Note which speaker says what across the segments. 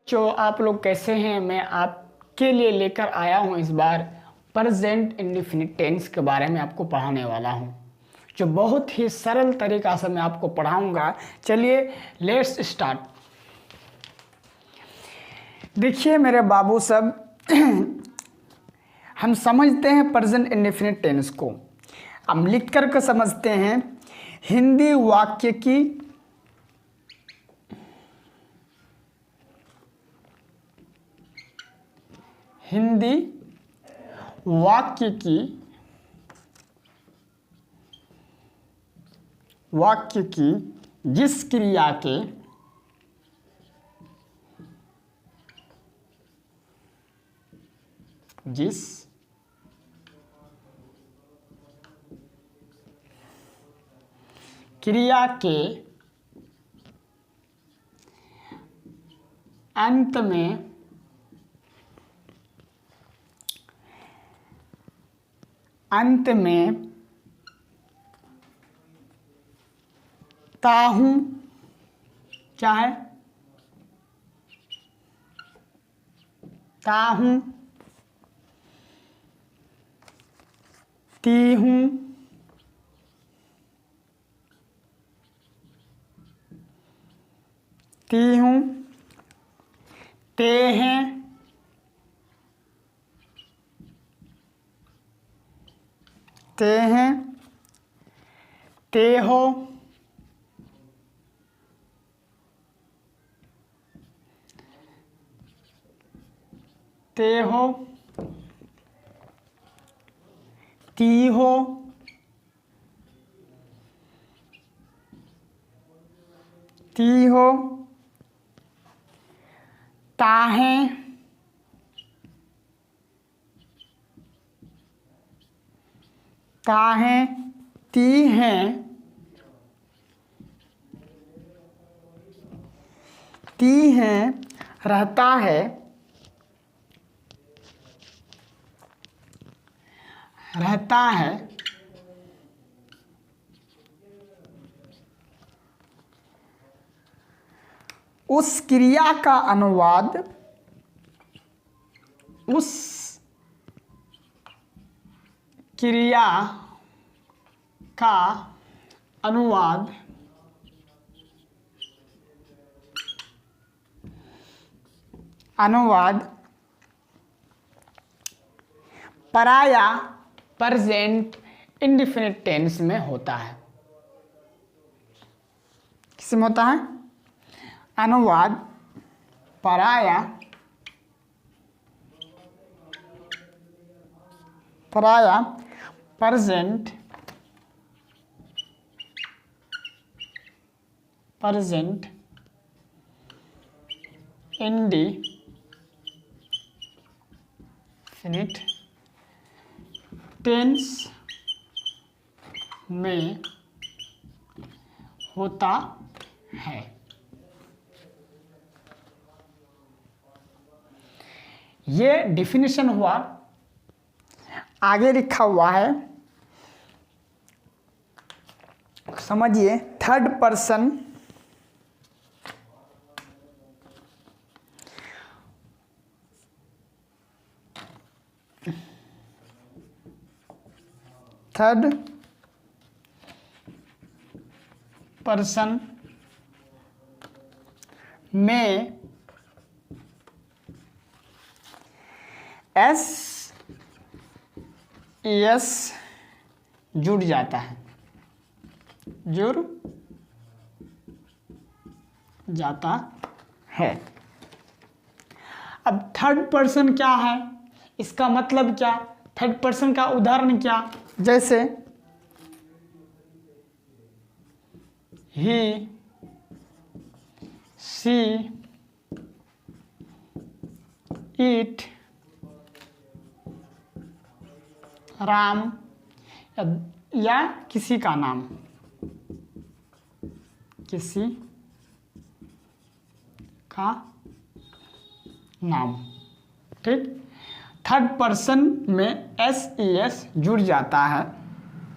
Speaker 1: जो आप लोग कैसे हैं। मैं आपके लिए लेकर आया हूं इस बार प्रेजेंट इंडेफिनिट टेंस के बारे में आपको पढ़ाने वाला हूं, जो बहुत ही सरल तरीका से मैं आपको पढ़ाऊंगा। चलिए लेट्स स्टार्ट। देखिए मेरे बाबू सब, हम समझते हैं प्रेजेंट इंडेफिनिट टेंस को, हम लिख कर के समझते हैं। हिंदी वाक्य की हिंदी वाक्य की जिस क्रिया के अंत में ताहू क्या है? ताहू, तीहू, तीहू, तेहें, तेहें, तेहो, तेहो, तीहो, तीहो, ताहें, ताहें, तीहें, तीहें, रहता है, रहता है, उस क्रिया का अनुवाद, उस क्रिया का अनुवाद पराया प्रेजेंट इंडेफिनिट टेंस में होता है। किसमें होता है? अनुवाद पराया प्रेजेंट इंडेफिनिट टेंस में होता है। ये डिफिनीशन हुआ, आगे लिखा हुआ है, समझिए। थर्ड पर्सन में एस जुड़ जाता है, जुड़ जाता है। अब थर्ड पर्सन क्या है, इसका मतलब क्या? थर्ड पर्सन का उदाहरण क्या? जैसे ही, सी, इट, राम, या किसी का नाम, किसी का नाम। ठीक, थर्ड पर्सन में एस जुड़ जाता है।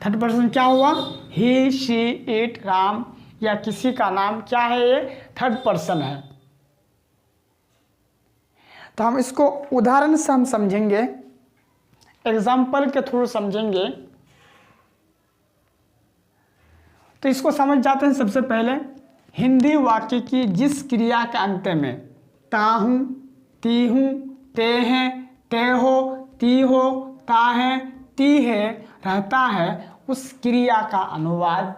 Speaker 1: थर्ड पर्सन क्या हुआ? ही, शी, इट, राम या किसी का नाम क्या है? ये थर्ड पर्सन है। तो हम इसको उदाहरण से हम समझेंगे, एग्जाम्पल के थ्रू समझेंगे। तो इसको समझ जाते हैं। सबसे पहले हिंदी वाक्य की जिस क्रिया के अंत में ता हूँ, ती हूँ, ते हैं, ते हो, ती हो, ता है, ती है रहता है, उस क्रिया का अनुवाद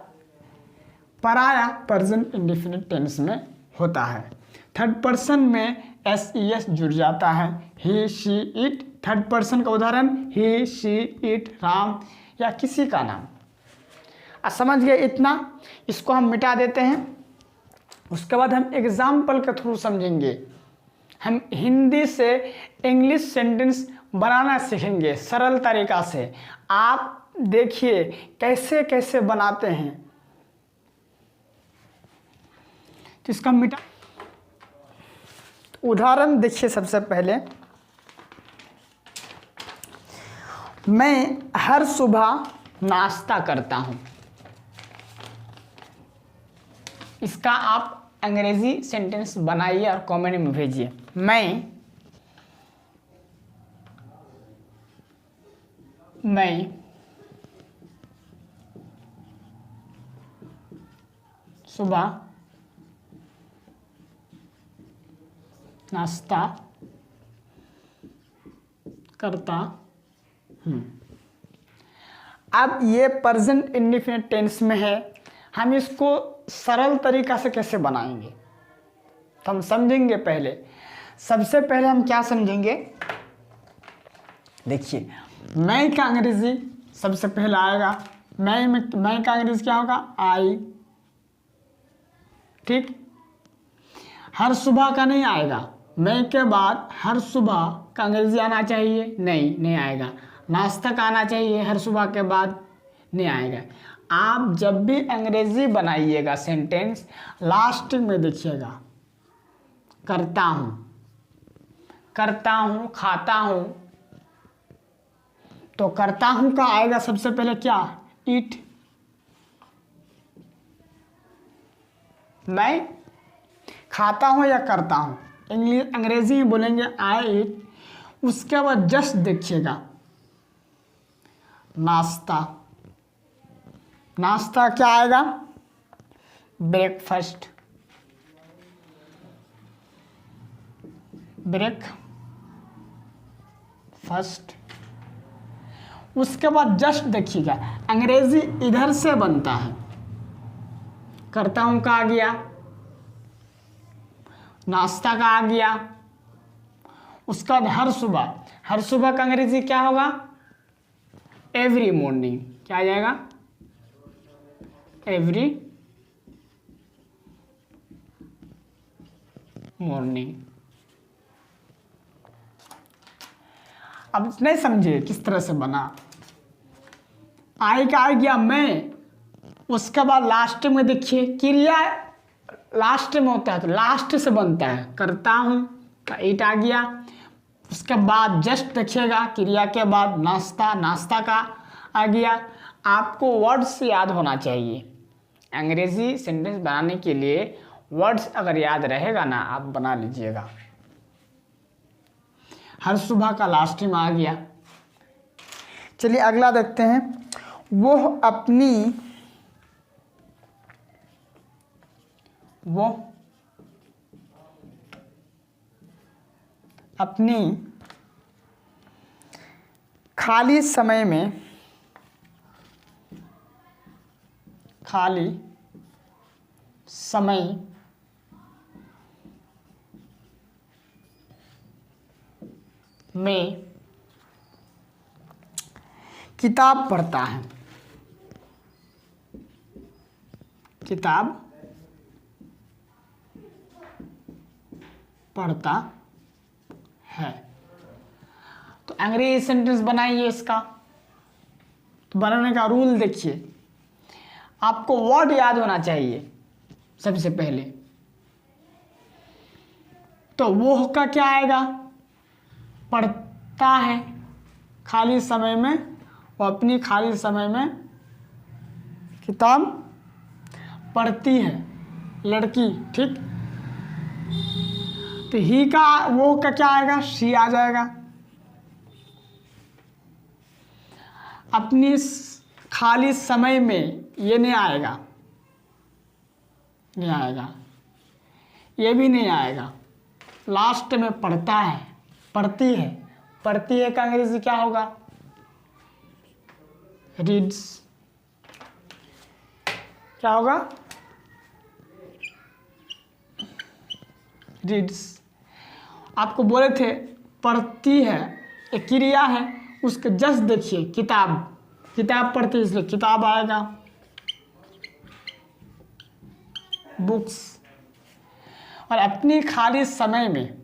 Speaker 1: पराया प्रेजेंट इंडेफिनिट टेंस में होता है। थर्ड पर्सन में एस ई एस जुड़ जाता है। ही, शी, इट। थर्ड पर्सन का उदाहरण ही, शी, इट, राम या किसी का नाम। समझ गए इतना? इसको हम मिटा देते हैं। उसके बाद हम एग्जाम्पल के थ्रू समझेंगे। हम हिंदी से इंग्लिश सेंटेंस बनाना सीखेंगे सरल तरीका से। आप देखिए कैसे कैसे बनाते हैं। तो इसका मिटा उदाहरण देखिए। सबसे पहले, मैं हर सुबह नाश्ता करता हूं। इसका आप अंग्रेजी सेंटेंस बनाइए और कमेंट में भेजिए। मैं सुबह नाश्ता करता हूँ। अब ये प्रेजेंट इंडेफिनिट टेंस में है। हम इसको सरल तरीका से कैसे बनाएंगे तो हम समझेंगे। पहले सबसे पहले हम क्या समझेंगे, देखिए मैं का अंग्रेजी सबसे पहले आएगा। मैं का अंग्रेजी क्या होगा? आई। ठीक। हर सुबह का नहीं आएगा। मैं के बाद हर सुबह का अंग्रेजी आना चाहिए? नहीं आएगा। नाश्ता का आना चाहिए हर सुबह के बाद? नहीं आएगा। आप जब भी अंग्रेजी बनाइएगा सेंटेंस, लास्ट में देखिएगा करता हूँ, खाता हूँ। तो करता हूँ का आएगा सबसे पहले क्या? ईट। मैं खाता हूँ या करता हूँ, अंग्रेजी में बोलेंगे आई ईट। उसके बाद जस्ट देखिएगा नाश्ता क्या आएगा? ब्रेकफास्ट। उसके बाद जस्ट देखिएगा अंग्रेजी इधर से बनता है। करता हूं का आ गया, नाश्ता का आ गया। उसका बाद हर सुबह का अंग्रेजी क्या होगा? Every morning. क्या आ जाएगा? Every morning. अब नहीं समझे किस तरह से बना? आई का आ गया मैं। उसके बाद लास्ट में देखिए क्रिया लास्ट में होता है तो लास्ट से बनता है। करता हूं का ईट आ गया। उसके बाद जस्ट देखिएगा क्रिया के बाद नाश्ता का आ गया। आपको वर्ड्स याद होना चाहिए। अंग्रेजी सेंटेंस बनाने के लिए वर्ड्स अगर याद रहेगा ना, आप बना लीजिएगा। हर सुबह का लास्ट में आ गया। चलिए अगला देखते हैं। वो अपनी खाली समय में किताब पढ़ता है। तो अंग्रेजी सेंटेंस बनाइए इसका। तो बनाने का रूल देखिए, आपको वर्ड याद होना चाहिए सबसे पहले। तो वो का क्या आएगा? पढ़ता है खाली समय में। वो अपनी खाली समय में किताब पढ़ती है, लड़की। ठीक। तो ही का वो का क्या आएगा, शी आ जाएगा। अपनी खाली समय में ये नहीं आएगा, नहीं आएगा, ये भी नहीं आएगा। लास्ट में पढ़ता है, पढ़ती है, पढ़ती है का अंग्रेजी क्या होगा, रीड्स। क्या होगा, रीड्स। आपको बोले थे पढ़ती है एक क्रिया है, उसके जस्ट देखिए किताब, किताब पढ़ती है इसलिए किताब आएगा, बुक्स। और अपनी खाली समय में,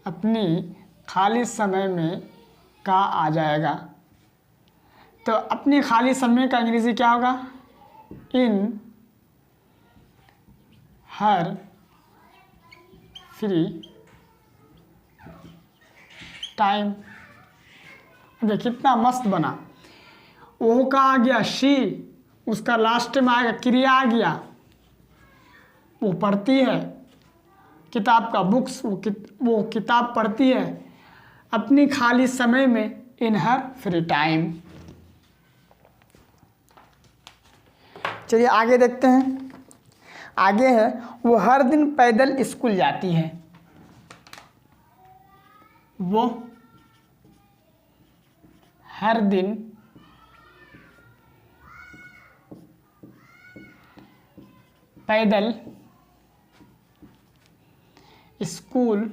Speaker 1: अपनी खाली समय में का आ जाएगा। तो अपनी खाली समय का अंग्रेजी क्या होगा, इन हर फ्री टाइम। देखिए कितना मस्त बना। वो का आ गया शी, उसका लास्ट में आएगा क्रिया आ गया, वो पढ़ती है किताब का, बुक्स, वो किताब पढ़ती है अपनी खाली समय में, इन हर फ्री टाइम। चलिए आगे देखते हैं। आगे है, वो हर दिन पैदल स्कूल जाती है। वो हर दिन पैदल स्कूल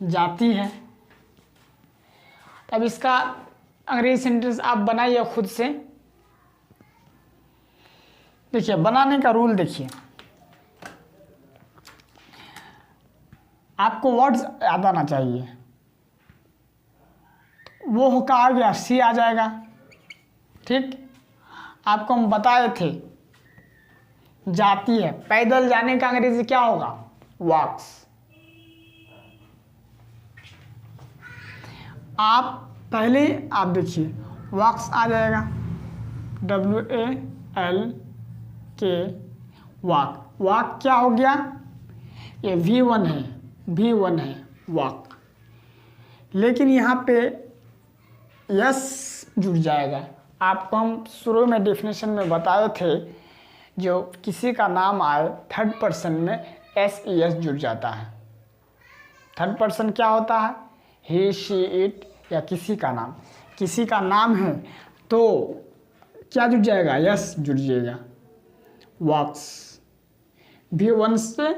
Speaker 1: जाती है। अब इसका अंग्रेजी सेंटेंस आप बनाइए खुद से। देखिए बनाने का रूल देखिए, आपको वर्ड्स याद आना चाहिए। वो का आ गया सी आ जाएगा, ठीक। आपको हम बताए थे जाती है, पैदल जाने का अंग्रेजी क्या होगा, वॉक्स। आप पहले आप देखिए वॉक्स आ जाएगा, WALK, वॉक। वॉक क्या हो गया, ये V1 है, V1 है वॉक, लेकिन यहाँ पे यस जुड़ जाएगा। आपको हम शुरू में डेफिनेशन में बताए थे, जो किसी का नाम आए थर्ड पर्सन में SES जुड़ जाता है। थर्ड पर्सन क्या होता है, ही शी इट, या किसी का नाम, किसी का नाम है तो क्या जुड़ जाएगा, यस जुड़ जाएगा, वॉक्स। V1 से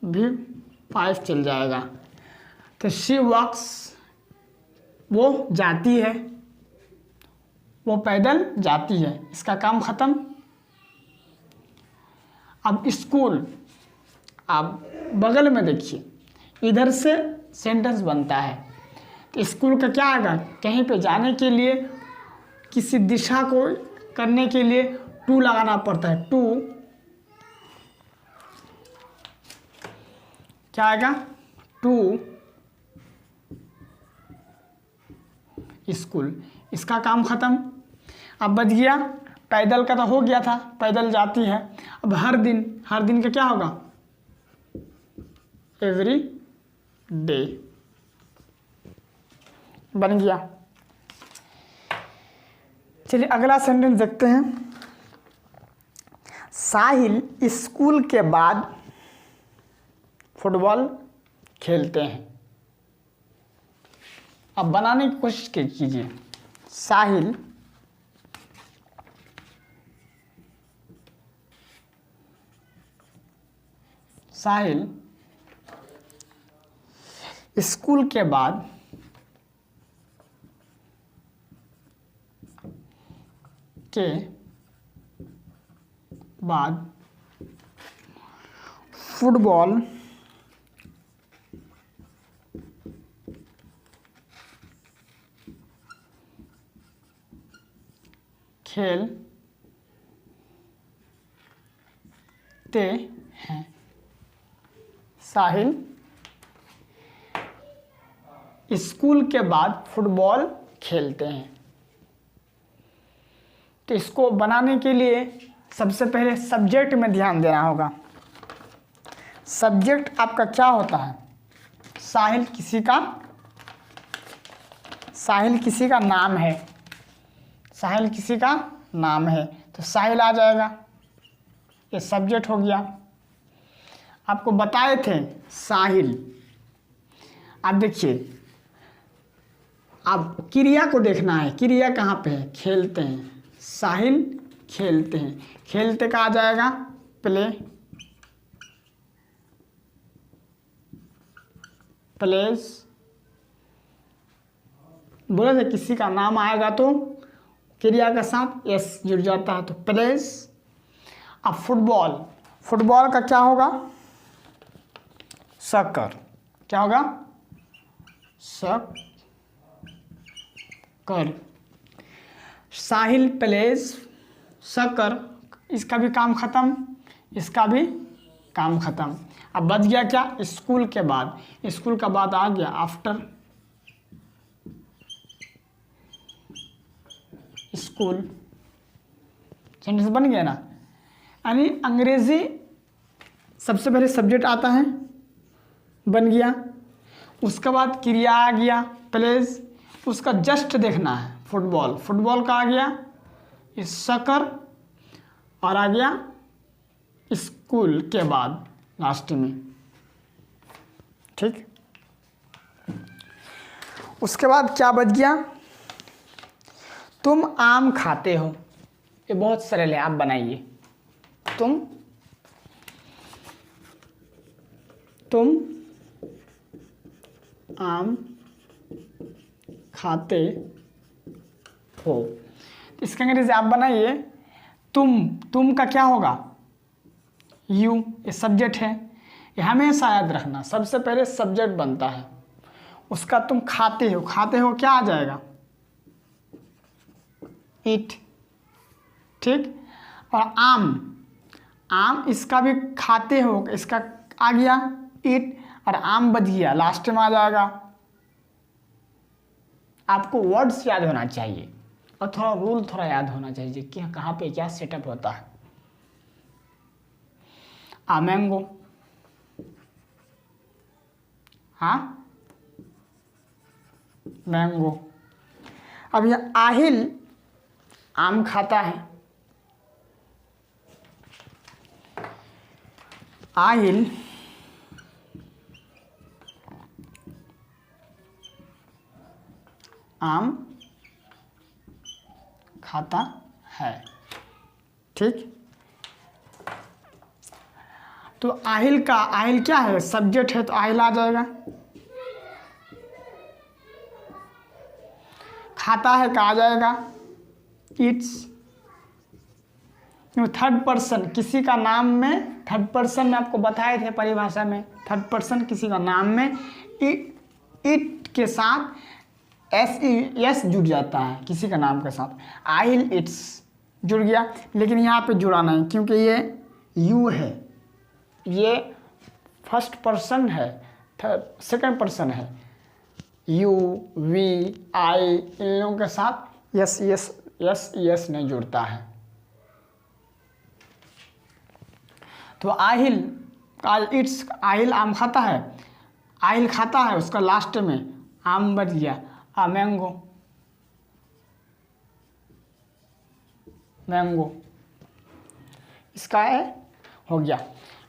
Speaker 1: V5 चल जाएगा। तो शी वॉक्स, वो जाती है, वो पैदल जाती है, इसका काम खत्म। अब स्कूल, आप बगल में देखिए, इधर से सेंटेंस बनता है। तो स्कूल का क्या आएगा, कहीं पे जाने के लिए, किसी दिशा को करने के लिए टू लगाना पड़ता है, टू क्या आएगा, टू स्कूल, इसका काम खत्म। अब बच गया पैदल का, तो हो गया था, पैदल जाती है। अब हर दिन, हर दिन का क्या होगा, एवरी डे, बन गया। चलिए अगला सेंटेंस देखते हैं। साहिल स्कूल के बाद फुटबॉल खेलते हैं। अब बनाने की कोशिश कीजिए। साहिल साहिल स्कूल के बाद फुटबॉल खेलते हैं। साहिल स्कूल के बाद फुटबॉल खेलते हैं। तो तो इसको बनाने के लिए सबसे पहले सब्जेक्ट में ध्यान देना होगा। सब्जेक्ट आपका क्या होता है? साहिल किसी का नाम है। साहिल किसी का नाम है तो साहिल आ जाएगा, ये सब्जेक्ट हो गया। आपको बताए थे साहिल। आप देखिए, अब क्रिया को देखना है, क्रिया कहाँ पे है? खेलते हैं। साहिल खेलते हैं, खेलते का आ जाएगा प्ले, प्लेस। बोले थे किसी का नाम आएगा तो क्रिया के साथ एस जुड़ जाता है, तो प्लेस। अब फुटबॉल, फुटबॉल का क्या होगा? सॉकर। क्या होगा? सॉकर। साहिल प्लेस सॉकर, इसका भी काम खत्म, इसका भी काम खत्म। अब बच गया क्या? स्कूल के बाद। स्कूल का बाद आ गया आफ्टर स्कूल। सेंटेंस बन गया ना? यानी अंग्रेजी सबसे पहले सब्जेक्ट आता है, बन गया। उसके बाद क्रिया आ गया प्लेस, उसका जस्ट देखना है फुटबॉल, फुटबॉल का आ गया सॉकर, और आ गया स्कूल के बाद लास्ट में। ठीक, उसके बाद क्या बच गया? तुम आम खाते हो। ये बहुत सरल है, आप बनाइए। तुम आम खाते हो, इसका अंग्रेजी आप बनाइए। तुम का क्या होगा? यू। ये सब्जेक्ट है, ये हमेशा याद रखना, सबसे पहले सब्जेक्ट बनता है, उसका तुम खाते हो, खाते हो क्या आ जाएगा? ईट। ठीक, और आम इसका भी खाते हो, इसका आ गया ईट, और आम बच गया, लास्ट में आ जाएगा। आपको वर्ड्स याद होना चाहिए और थोड़ा रूल थोड़ा याद होना चाहिए कि कहाँ पे क्या सेटअप होता है। मैंगो, हाँ मैंगो। अब यह आहिल आम खाता है, आहिल आम खाता है। ठीक, तो आहिल क्या है? सब्जेक्ट है, तो आहिल आ जाएगा। खाता है का आ जाएगा इट्स। थर्ड पर्सन किसी का नाम में, थर्ड पर्सन में आपको बताए थे परिभाषा में, थर्ड पर्सन किसी का नाम में इट के साथ एस जुड़ जाता है, किसी का नाम के साथ। आहिल इट्स जुड़ गया, लेकिन यहाँ पे जुड़ा नहीं क्योंकि ये यू है, ये फर्स्ट पर्सन है, सेकंड पर्सन है। यू, वी, आई, इन लोगों के साथ यस नहीं जुड़ता है। तो आहिल इट्स, आहिल आम खाता है, आहिल खाता है, उसका लास्ट में आम बच गया, मैंगो, मैंगो इसका है, हो गया।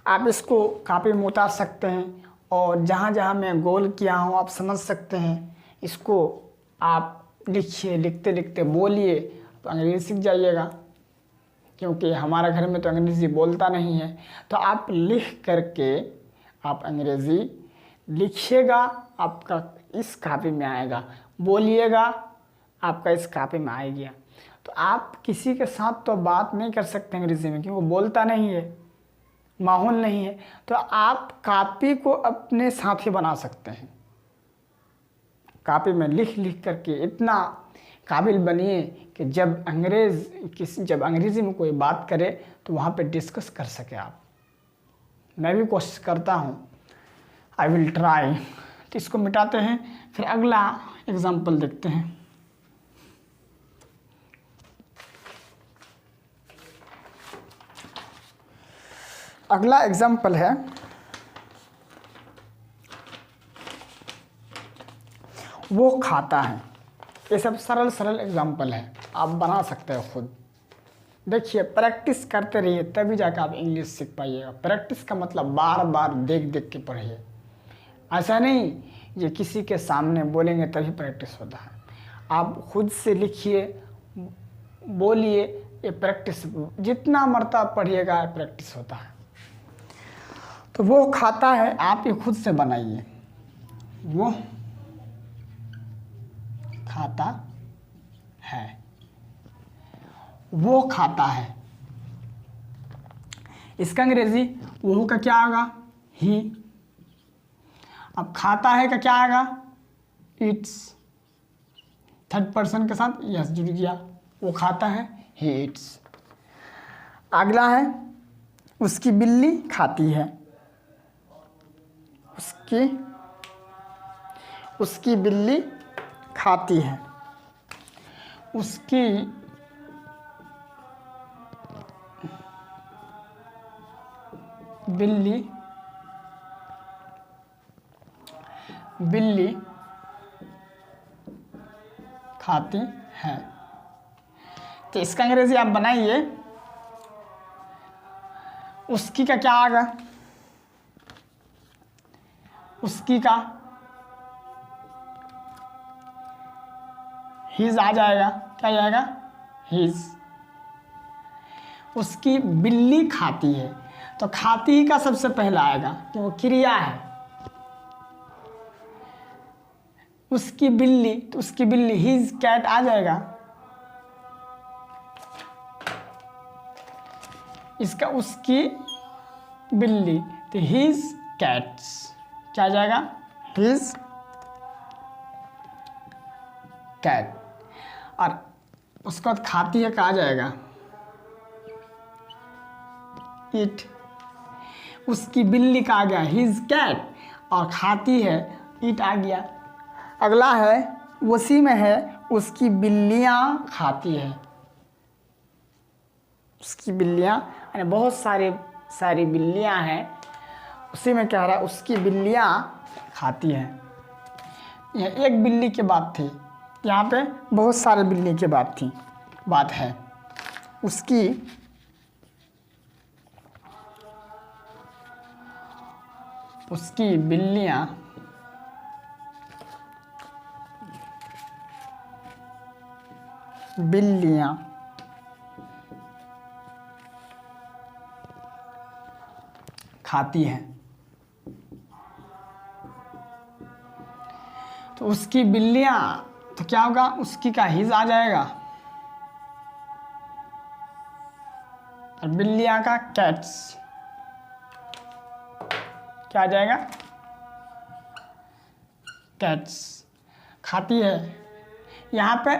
Speaker 1: आप इसको कापी में उतार सकते हैं और जहाँ जहाँ मैं गोल किया हूँ आप समझ सकते हैं। इसको आप लिखिए, लिखते लिखते बोलिए तो अंग्रेज़ी सीख जाइएगा, क्योंकि हमारा घर में तो अंग्रेज़ी बोलता नहीं है। तो आप लिख करके आप अंग्रेज़ी लिखिएगा, आपका इस कापी में आएगा, बोलिएगा आपका इस कापी में आ गया। तो आप किसी के साथ तो बात नहीं कर सकते अंग्रेज़ी में, क्योंकि वो बोलता नहीं है, माहौल नहीं है। तो आप कापी को अपने साथी बना सकते हैं, कापी में लिख लिख करके इतना काबिल बनिए कि जब अंग्रेज़ी में कोई बात करे तो वहाँ पे डिस्कस कर सके आप। मैं भी कोशिश करता हूँ, आई विल ट्राई। तो इसको मिटाते हैं, फिर अगला एग्जाम्पल देखते हैं। अगला एग्जाम्पल है वो खाता है। ये सब सरल सरल एग्जाम्पल है, आप बना सकते हो खुद। देखिए, प्रैक्टिस करते रहिए तभी जाकर आप इंग्लिश सीख पाइएगा। प्रैक्टिस का मतलब बार बार देख देख के पढ़िए। ऐसा नहीं ये किसी के सामने बोलेंगे तभी प्रैक्टिस होता है। आप खुद से लिखिए, बोलिए, ये प्रैक्टिस जितना मरतबा पढ़िएगा प्रैक्टिस होता है। तो वो खाता है, आप ये खुद से बनाइए। वो खाता है, वो खाता है। इसका अंग्रेजी वो का क्या आएगा? ही। अब खाता है का क्या आएगा? इट्स। थर्ड पर्सन के साथ यस जुड़ गया, वो खाता है, ही इट्स। अगला है उसकी बिल्ली खाती है। उसकी बिल्ली खाती है। उसकी बिल्ली खाती है। तो इसका अंग्रेजी आप बनाइए। उसकी का क्या आएगा? उसकी का हिज आ जाएगा। क्या जाएगा? हिज। उसकी बिल्ली खाती है, तो खाती का सबसे पहला आएगा तो वो क्रिया है। उसकी बिल्ली, तो उसकी बिल्ली हिज कैट आ जाएगा। इसका उसकी बिल्ली तो हिज कैट्स क्या आ जाएगा? His cat. और उसके बाद खाती है कहा जाएगा? इट। उसकी बिल्ली का आ गया हिज कैट, और खाती है इट आ गया। अगला है उसी में है उसकी बिल्लियाँ खाती है। उसकी बिल्लियाँ यानी बहुत सारी बिल्लियाँ हैं, उसी में कह रहा है उसकी बिल्लियाँ खाती हैं। यह एक बिल्ली की बात थी, यहाँ पे बहुत सारे बिल्ली की बात है। उसकी बिल्लियाँ खाती हैं। तो उसकी बिल्लियाँ, तो क्या होगा? उसकी का हिज आ जाएगा, और बिल्लियाँ का कैट्स क्या आ जाएगा? कैट्स। खाती है, यहाँ पे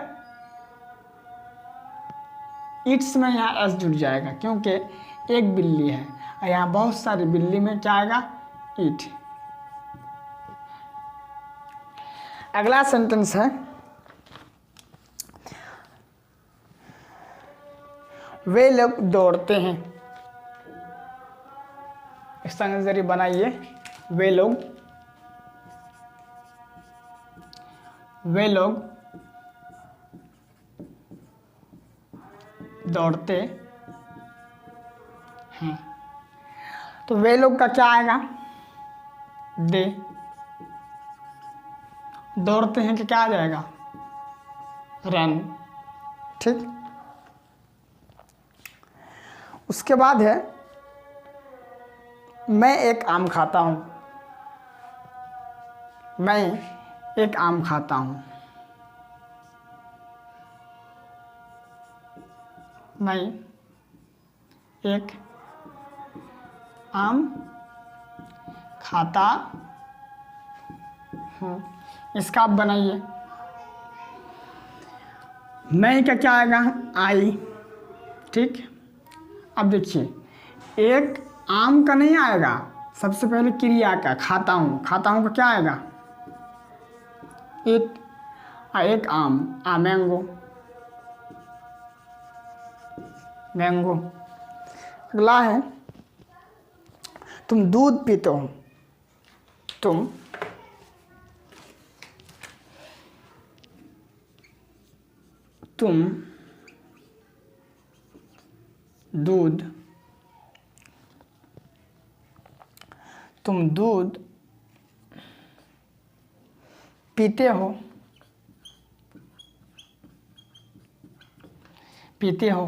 Speaker 1: इट्स में यहाँ एस जुड़ जाएगा क्योंकि एक बिल्ली है, और यहाँ बहुत सारी बिल्ली में क्या आएगा? इट। अगला सेंटेंस है वे लोग दौड़ते हैं। इसका नजरिए बनाइए। वे लोग दौड़ते हैं। तो वे लोग का क्या आएगा? दे। दौड़ते हैं कि क्या आ जाएगा? रन। ठीक। उसके बाद है मैं एक आम खाता हूँ। मैं एक आम खाता हूँ। मैं एक आम खाता हूँ। इसका आप बनाइए। मैं का क्या आएगा? आई। ठीक। अब देखिए, एक आम का नहीं आएगा, सबसे पहले क्रिया का खाता हूँ का क्या आएगा? एक आम, मैंगो। अगला है तुम दूध पीते हो, तुम दूध पीते हो।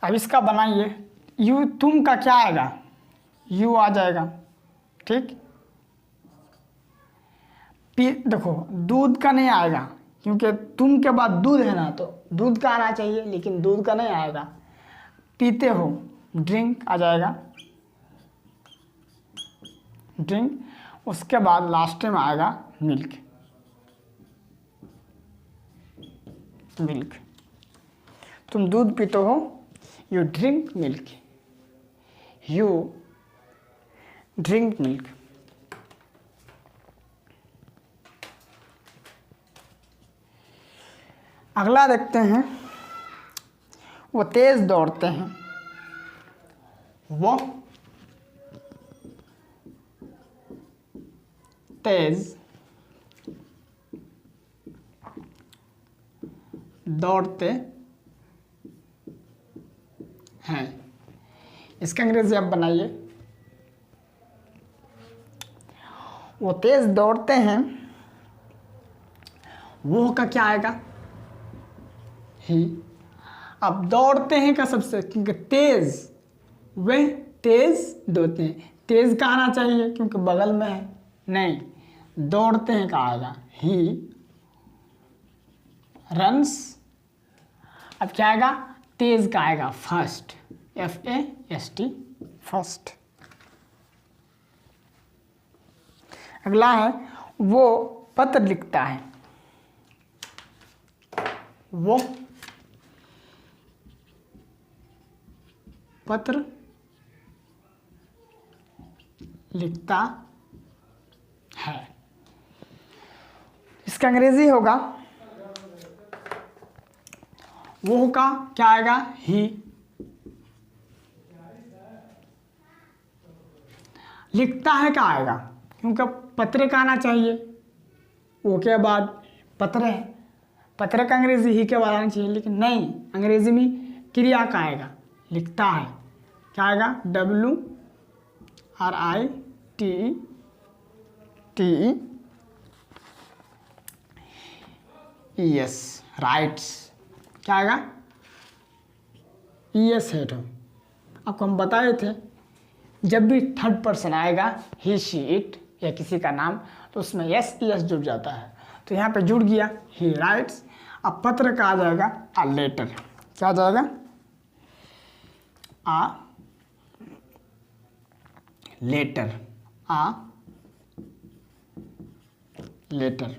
Speaker 1: अब इसका बनाइए, यू तुम का क्या आएगा, यू आ जाएगा, ठीक। देखो दूध का नहीं आएगा क्योंकि तुम के बाद दूध है ना, तो दूध का आना चाहिए, लेकिन दूध का नहीं आएगा। पीते हो, ड्रिंक आ जाएगा, ड्रिंक। उसके बाद लास्ट में आएगा मिल्क, मिल्क। तुम दूध पीते हो, you drink milk, you drink milk. अगला देखते हैं, वो तेज दौड़ते हैं, वो तेज दौड़ते हैं। इसका अंग्रेजी आप बनाइए, वो तेज दौड़ते हैं, वो का क्या आएगा, ही। अब दौड़ते हैं का सबसे, क्योंकि तेज, वे तेज दौड़ते हैं, तेज का आना चाहिए क्योंकि बगल में है, नहीं, दौड़ते हैं का आएगा, ही रन्स। अब क्या आएगा, तेज का आएगा फर्स्ट, FAST, फर्स्ट। अगला है, वो पत्र लिखता है, वो पत्र लिखता है। इसका अंग्रेजी होगा, वो का क्या आएगा, ही। लिखता है क्या आएगा, क्योंकि पत्र का आना चाहिए, वो के बाद पत्र है, पत्र का अंग्रेजी ही के बाद आना चाहिए, लेकिन नहीं, अंग्रेजी में क्रिया का आएगा, लिखता है, क्या आएगा, WRITES, राइट्स। क्या आएगा, ES है। तो आपको हम बताए थे, जब भी थर्ड पर्सन आएगा, ही शी इट या किसी का नाम, तो उसमें ES जुड़ जाता है, तो यहाँ पे जुड़ गया, ही राइट्स। अब पत्र का आ जाएगा आ लेटर, क्या आ जाएगा, आ लेटर, आ लेटर।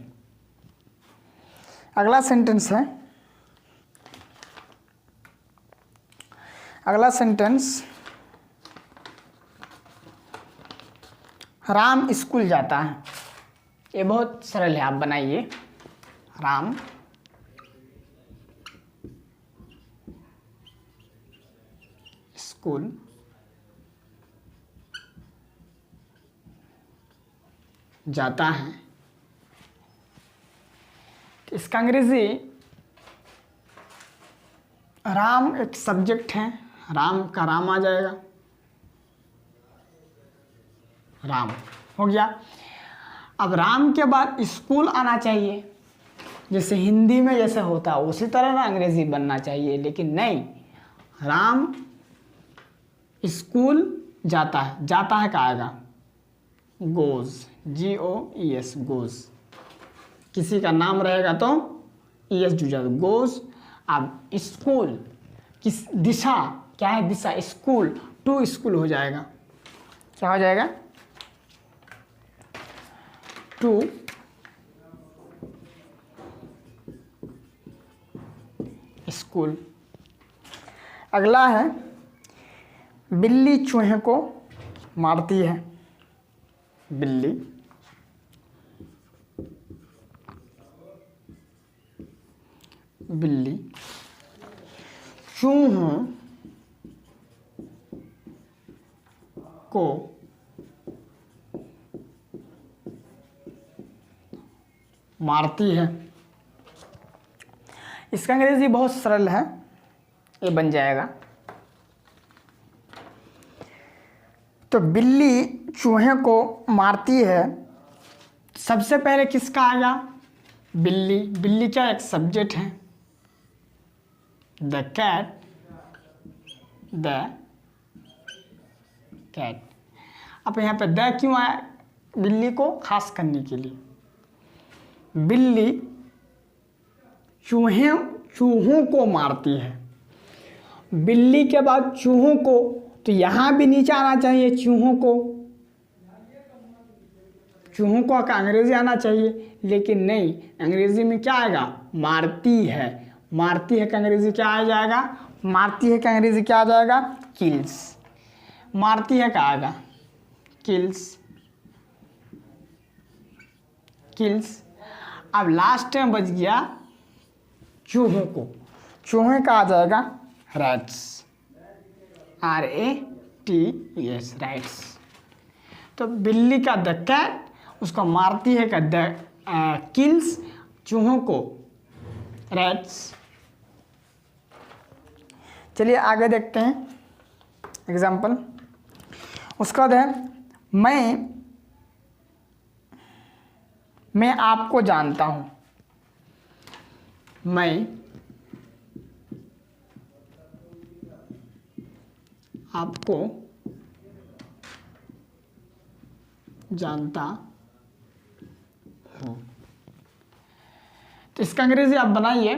Speaker 1: अगला सेंटेंस है, अगला सेंटेंस, राम स्कूल जाता है। ये बहुत सरल है, आप बनाइए, राम स्कूल जाता है। इसका अंग्रेजी, राम एक सब्जेक्ट है, राम का राम आ जाएगा, राम हो गया। अब राम के बाद स्कूल आना चाहिए, जैसे हिंदी में जैसे होता है उसी तरह ना अंग्रेजी बनना चाहिए, लेकिन नहीं, राम स्कूल जाता है, जाता है का आएगा, गोज, GOES, गोज। किसी का नाम रहेगा तो ES जुड़ जाएगा, गोज। अब स्कूल किस दिशा, क्या है, दिशा, स्कूल, टू स्कूल हो जाएगा, क्या हो जाएगा, टू स्कूल। अगला है, बिल्ली चूहे को मारती है, बिल्ली बिल्ली चूहों को मारती है। इसका अंग्रेजी बहुत सरल है, ये बन जाएगा। तो बिल्ली चूहे को मारती है, सबसे पहले किसका आएगा? बिल्ली। बिल्ली क्या एक सब्जेक्ट है, द कैट, द कैट। अब यहाँ पे द क्यों आया? बिल्ली को खास करने के लिए। बिल्ली चूहों को मारती है। बिल्ली के बाद चूहों को, तो यहाँ भी नीचे आना चाहिए चूहों को। चूहों को का अंग्रेजी आना चाहिए, लेकिन नहीं, अंग्रेजी में क्या आएगा? मारती है। मारती है का अंग्रेजी क्या आ जाएगा? मारती है का अंग्रेजी क्या आ जाएगा? किल्स। मारती है का आएगा? किल्स। किल्स। अब लास्ट में बच गया चूहों को। चूहे का आ जाएगा रैट्स, RATS, रैट्स। तो बिल्ली का द कैट, उसको मारती है का द किल्स, चूहों को रैट्स। चलिए आगे देखते हैं एग्जाम्पल। उसका बाद है मैं आपको जानता हूं। मैं आपको जानता हूं। तो इसका अंग्रेजी आप बनाइए।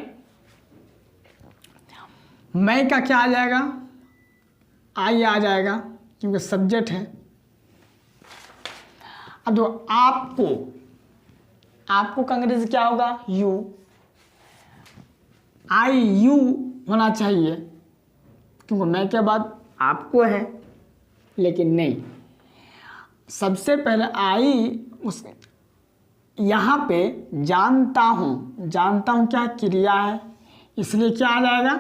Speaker 1: मैं का क्या आ जाएगा? आई आ जाएगा, क्योंकि सब्जेक्ट है। अब तो आपको का अंग्रेजी क्या होगा? यू। यू होना चाहिए, क्योंकि मैं के बाद आपको है, लेकिन नहीं, सबसे पहले उस यहाँ पे जानता हूँ। जानता हूँ क्या क्रिया है, इसलिए क्या आ जाएगा?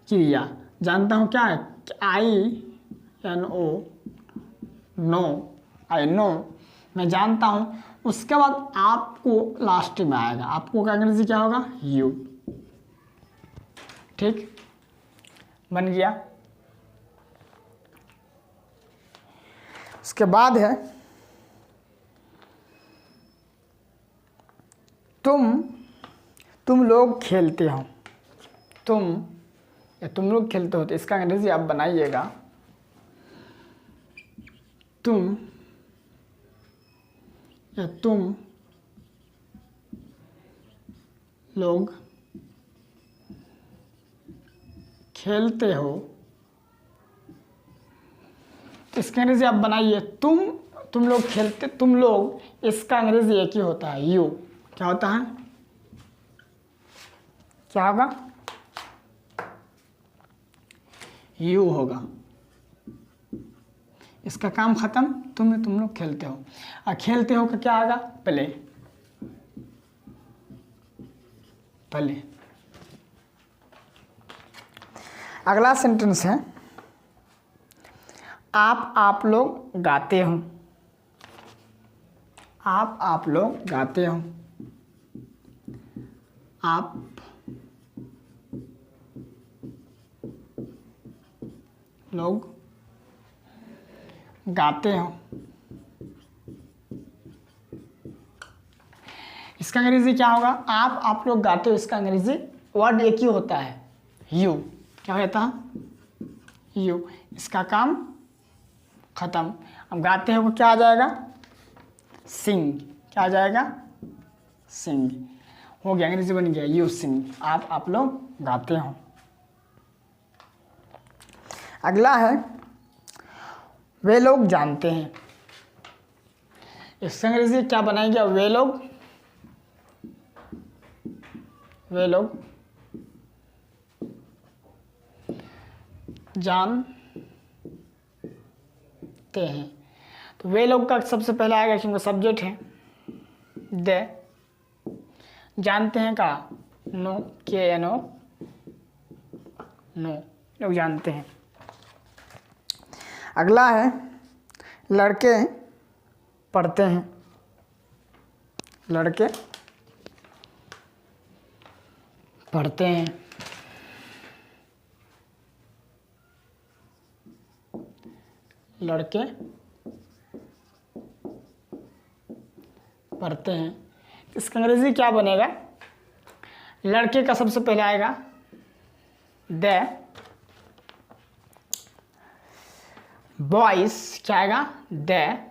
Speaker 1: क्रिया। जानता हूँ क्या है? INO, नो, आई नो, मैं जानता हूँ। उसके बाद आपको लास्ट में आएगा। आपको का अंग्रेजी क्या होगा? यू। ठीक, बन गया। उसके बाद है तुम लोग खेलते हो। तुम लोग खेलते हो, तो इसका अंग्रेजी आप बनाइएगा। तुम लोग खेलते हो, तो इसका अंग्रेजी आप बनाइए। तुम लोग खेलते, तुम लोग, इसका अंग्रेजी एक ही होता है, यू। क्या होता है? क्या होगा? यू होगा। इसका काम खत्म। तुम लोग खेलते हो, और खेलते हो का क्या आएगा? प्ले। प्ले। अगला सेंटेंस है आप लोग गाते हो। आप लोग गाते हो। आप लोग गाते हो। इसका अंग्रेजी क्या होगा? आप लोग गाते हो, इसका अंग्रेजी वर्ड एक ही होता है, यू। क्या होता है? यू। इसका काम खत्म। अब गाते हो क्या आ जाएगा? सिंग। क्या आ जाएगा? सिंग। हो गया, अंग्रेजी बन गया, यू सिंग। आप लोग गाते हो। अगला है वे लोग जानते हैं। इसका अंग्रेजी क्या बनाएंगे? वे लोग जानते हैं। तो वे लोग का सबसे पहले आएगा, क्योंकि सब्जेक्ट है, दे। जानते हैं का? नो, KNO, नो, लोग जानते हैं। अगला है लड़के पढ़ते हैं। लड़के पढ़ते हैं। लड़के पढ़ते हैं। इसका अंग्रेजी क्या बनेगा? लड़के का सबसे पहले आएगा द बॉयज। क्या आएगा? The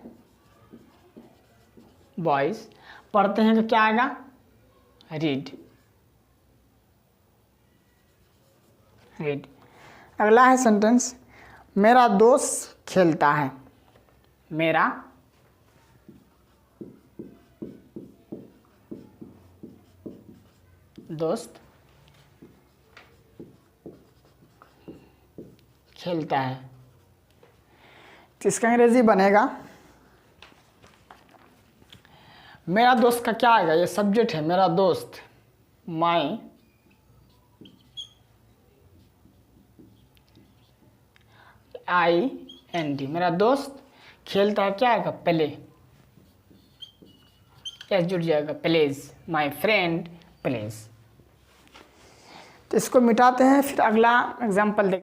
Speaker 1: boys. पढ़ते हैं तो क्या आएगा? रीड। रीड। अगला है सेंटेंस, मेरा दोस्त खेलता है। मेरा दोस्त खेलता है। तो इसका अंग्रेजी बनेगा, मेरा दोस्त का क्या आएगा? ये सब्जेक्ट है, मेरा दोस्त, माई IND। मेरा दोस्त खेलता है, क्या आएगा? प्ले। एस जुड़ जाएगा, प्लेज। My friend pledge. तो इसको मिटाते हैं, फिर अगला एग्जाम्पल देख।